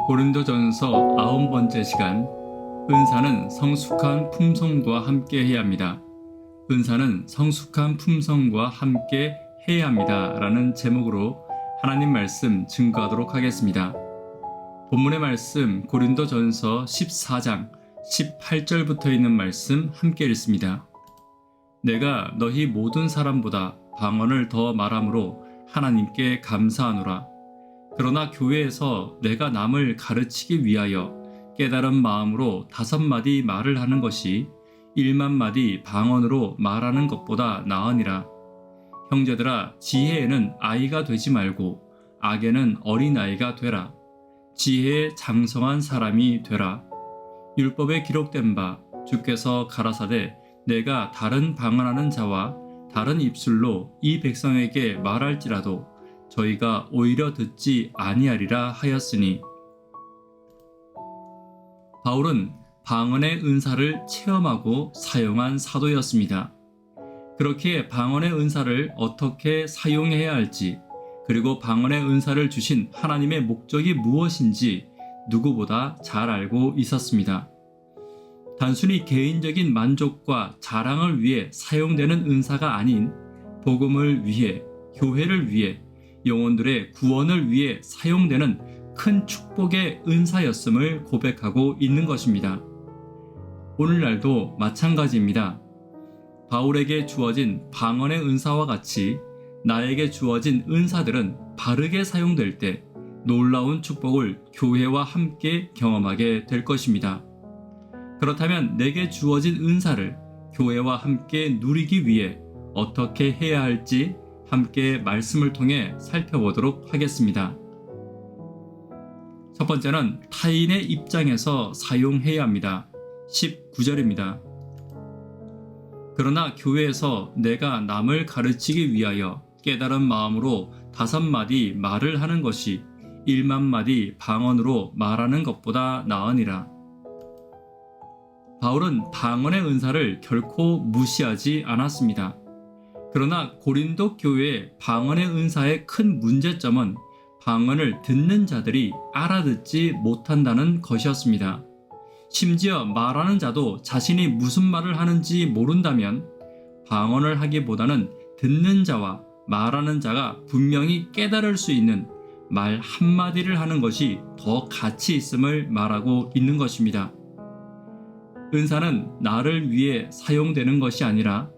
고린도전서 9번째 시간, 은사는 성숙한 품성과 함께 해야 합니다. 은사는 성숙한 품성과 함께 해야 합니다 라는 제목으로 하나님 말씀 증거하도록 하겠습니다. 본문의 말씀 고린도전서 14장 18절부터 있는 말씀 함께 읽습니다. 내가 너희 모든 사람보다 방언을 더 말함으로 하나님께 감사하노라. 그러나 교회에서 내가 남을 가르치기 위하여 깨달은 마음으로 5마디 말을 하는 것이 1만마디 방언으로 말하는 것보다 나으니라. 형제들아, 지혜에는 아이가 되지 말고 악에는 어린아이가 되라. 지혜에 장성한 사람이 되라. 율법에 기록된 바 주께서 가라사대 내가 다른 방언하는 자와 다른 입술로 이 백성에게 말할지라도 저희가 오히려 듣지 아니하리라 하였으니. 바울은 방언의 은사를 체험하고 사용한 사도였습니다. 그렇기에 방언의 은사를 어떻게 사용해야 할지, 그리고 방언의 은사를 주신 하나님의 목적이 무엇인지 누구보다 잘 알고 있었습니다. 단순히 개인적인 만족과 자랑을 위해 사용되는 은사가 아닌 복음을 위해, 교회를 위해, 영혼들의 구원을 위해 사용되는 큰 축복의 은사였음을 고백하고 있는 것입니다. 오늘날도 마찬가지입니다. 바울에게 주어진 방언의 은사와 같이 나에게 주어진 은사들은 바르게 사용될 때 놀라운 축복을 교회와 함께 경험하게 될 것입니다. 그렇다면 내게 주어진 은사를 교회와 함께 누리기 위해 어떻게 해야 할지 함께 말씀을 통해 살펴보도록 하겠습니다. 첫 번째는 타인의 입장에서 사용해야 합니다. 19절입니다. 그러나 교회에서 내가 남을 가르치기 위하여 깨달은 마음으로 5마디 말을 하는 것이 1만마디 방언으로 말하는 것보다 나으니라. 바울은 방언의 은사를 결코 무시하지 않았습니다. 그러나 고린도 교회의 방언의 은사의 큰 문제점은 방언을 듣는 자들이 알아듣지 못한다는 것이었습니다. 심지어 말하는 자도 자신이 무슨 말을 하는지 모른다면 방언을 하기보다는 듣는 자와 말하는 자가 분명히 깨달을 수 있는 말 한마디를 하는 것이 더 가치 있음을 말하고 있는 것입니다. 은사는 나를 위해 사용되는 것이 아니라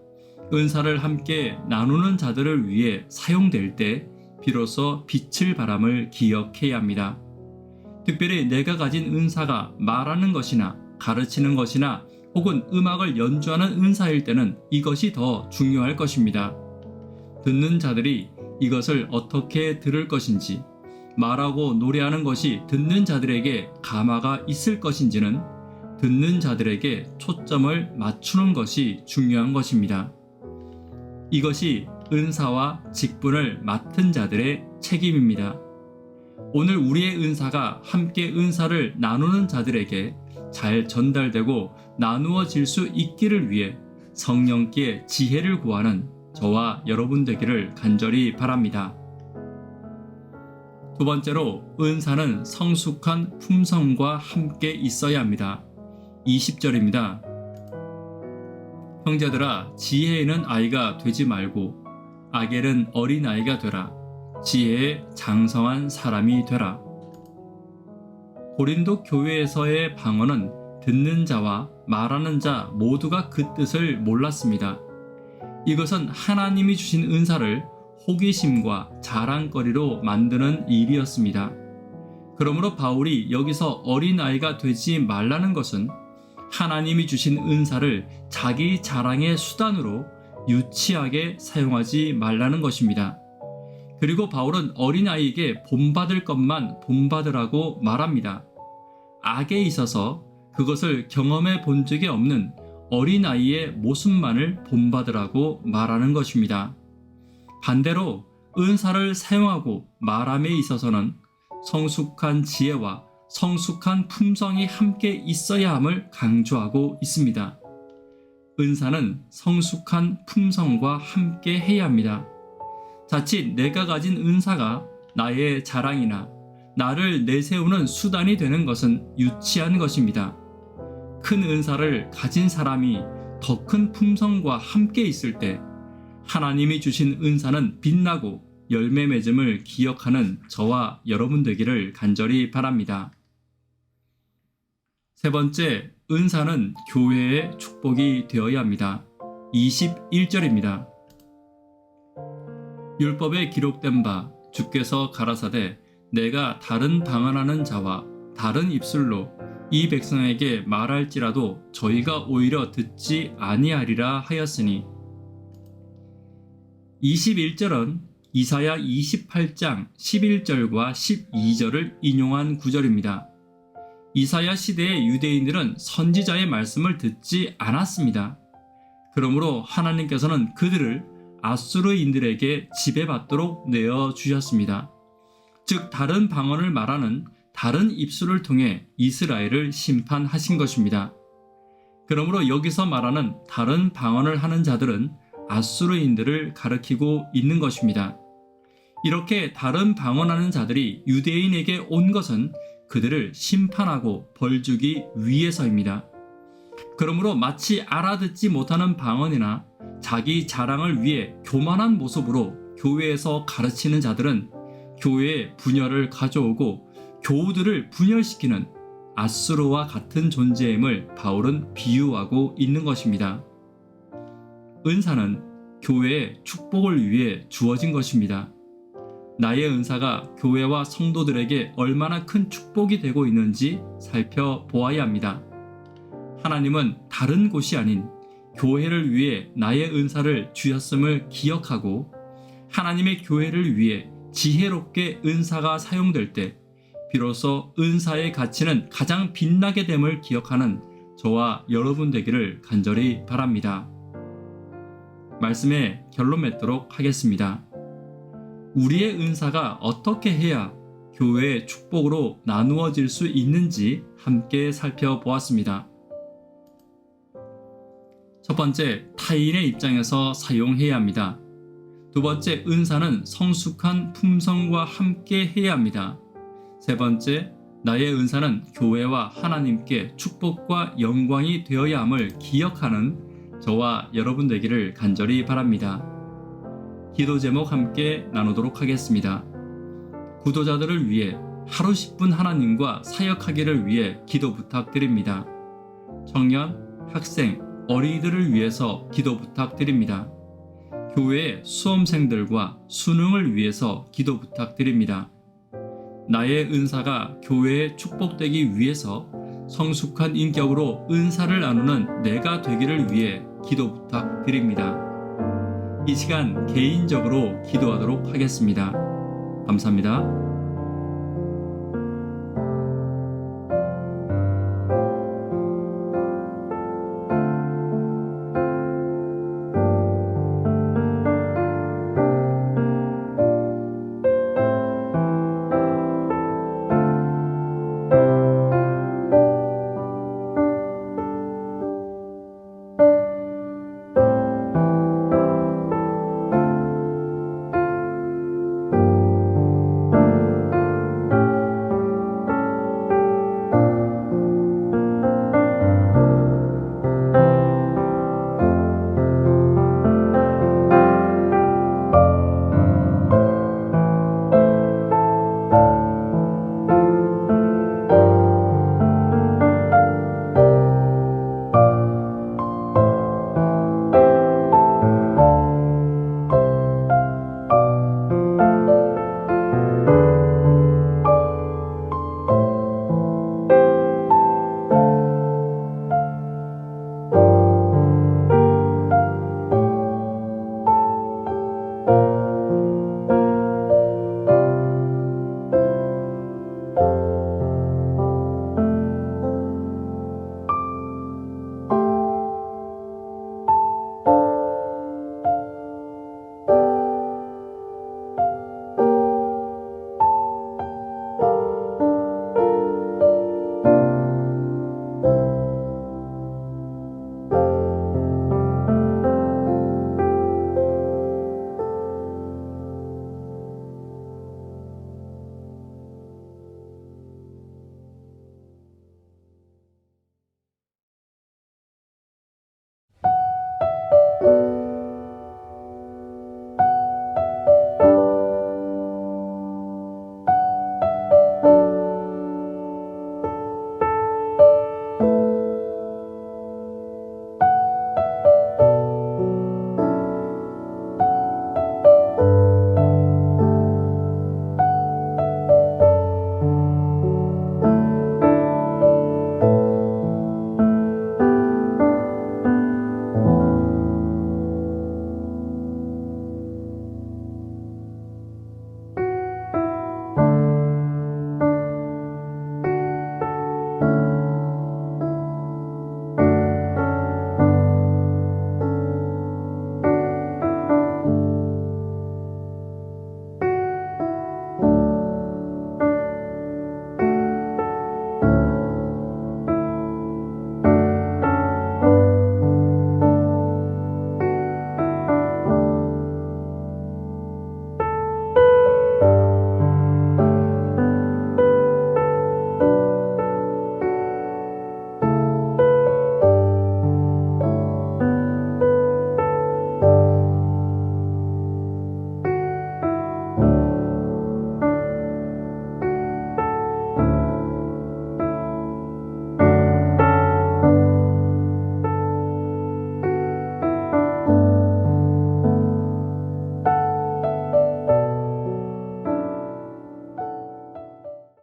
은사를 함께 나누는 자들을 위해 사용될 때 비로소 빛을 발함을 기억해야 합니다. 특별히 내가 가진 은사가 말하는 것이나 가르치는 것이나 혹은 음악을 연주하는 은사일 때는 이것이 더 중요할 것입니다. 듣는 자들이 이것을 어떻게 들을 것인지, 말하고 노래하는 것이 듣는 자들에게 감화가 있을 것인지는 듣는 자들에게 초점을 맞추는 것이 중요한 것입니다. 이것이 은사와 직분을 맡은 자들의 책임입니다. 오늘 우리의 은사가 함께 은사를 나누는 자들에게 잘 전달되고 나누어질 수 있기를 위해 성령께 지혜를 구하는 저와 여러분 되기를 간절히 바랍니다. 두 번째로, 은사는 성숙한 품성과 함께 있어야 합니다. 20절입니다. 형제들아, 지혜에는 아이가 되지 말고 악에는 어린아이가 되라. 지혜에 장성한 사람이 되라. 고린도 교회에서의 방언은 듣는 자와 말하는 자 모두가 그 뜻을 몰랐습니다. 이것은 하나님이 주신 은사를 호기심과 자랑거리로 만드는 일이었습니다. 그러므로 바울이 여기서 어린아이가 되지 말라는 것은 하나님이 주신 은사를 자기 자랑의 수단으로 유치하게 사용하지 말라는 것입니다. 그리고 바울은 어린아이에게 본받을 것만 본받으라고 말합니다. 악에 있어서 그것을 경험해 본 적이 없는 어린아이의 모습만을 본받으라고 말하는 것입니다. 반대로 은사를 사용하고 말함에 있어서는 성숙한 지혜와 성숙한 품성이 함께 있어야 함을 강조하고 있습니다. 은사는 성숙한 품성과 함께 해야 합니다. 자칫 내가 가진 은사가 나의 자랑이나 나를 내세우는 수단이 되는 것은 유치한 것입니다. 큰 은사를 가진 사람이 더 큰 품성과 함께 있을 때 하나님이 주신 은사는 빛나고 열매 맺음을 기억하는 저와 여러분 되기를 간절히 바랍니다. 세 번째, 은사는 교회의 축복이 되어야 합니다. 21절입니다. 율법에 기록된 바 주께서 가라사대 내가 다른 방언하는 자와 다른 입술로 이 백성에게 말할지라도 저희가 오히려 듣지 아니하리라 하였으니 21절은 이사야 28장 11절과 12절을 인용한 구절입니다. 이사야 시대의 유대인들은 선지자의 말씀을 듣지 않았습니다. 그러므로 하나님께서는 그들을 아수르인들에게 지배받도록 내어주셨습니다. 즉 다른 방언을 말하는 다른 입술을 통해 이스라엘을 심판하신 것입니다. 그러므로 여기서 말하는 다른 방언을 하는 자들은 아수르인들을 가리키고 있는 것입니다. 이렇게 다른 방언하는 자들이 유대인에게 온 것은 그들을 심판하고 벌주기 위해서입니다. 그러므로 마치 알아듣지 못하는 방언이나 자기 자랑을 위해 교만한 모습으로 교회에서 가르치는 자들은 교회에 분열을 가져오고 교우들을 분열시키는 아수르와 같은 존재임을 바울은 비유하고 있는 것입니다. 은사는 교회의 축복을 위해 주어진 것입니다. 나의 은사가 교회와 성도들에게 얼마나 큰 축복이 되고 있는지 살펴보아야 합니다. 하나님은 다른 곳이 아닌 교회를 위해 나의 은사를 주셨음을 기억하고 하나님의 교회를 위해 지혜롭게 은사가 사용될 때 비로소 은사의 가치는 가장 빛나게 됨을 기억하는 저와 여러분 되기를 간절히 바랍니다. 말씀에 결론 맺도록 하겠습니다. 우리의 은사가 어떻게 해야 교회의 축복으로 나누어질 수 있는지 함께 살펴보았습니다. 첫 번째, 타인의 입장에서 사용해야 합니다. 두 번째, 은사는 성숙한 품성과 함께 해야 합니다. 세 번째, 나의 은사는 교회와 하나님께 축복과 영광이 되어야 함을 기억하는 저와 여러분 되기를 간절히 바랍니다. 기도 제목 함께 나누도록 하겠습니다. 구도자들을 위해 하루 10분 하나님과 사역하기를 위해 기도 부탁드립니다. 청년, 학생, 어린이들을 위해서 기도 부탁드립니다. 교회의 수험생들과 수능을 위해서 기도 부탁드립니다. 나의 은사가 교회에 축복되기 위해서 성숙한 인격으로 은사를 나누는 내가 되기를 위해 기도 부탁드립니다. 이 시간 개인적으로 기도하도록 하겠습니다. 감사합니다.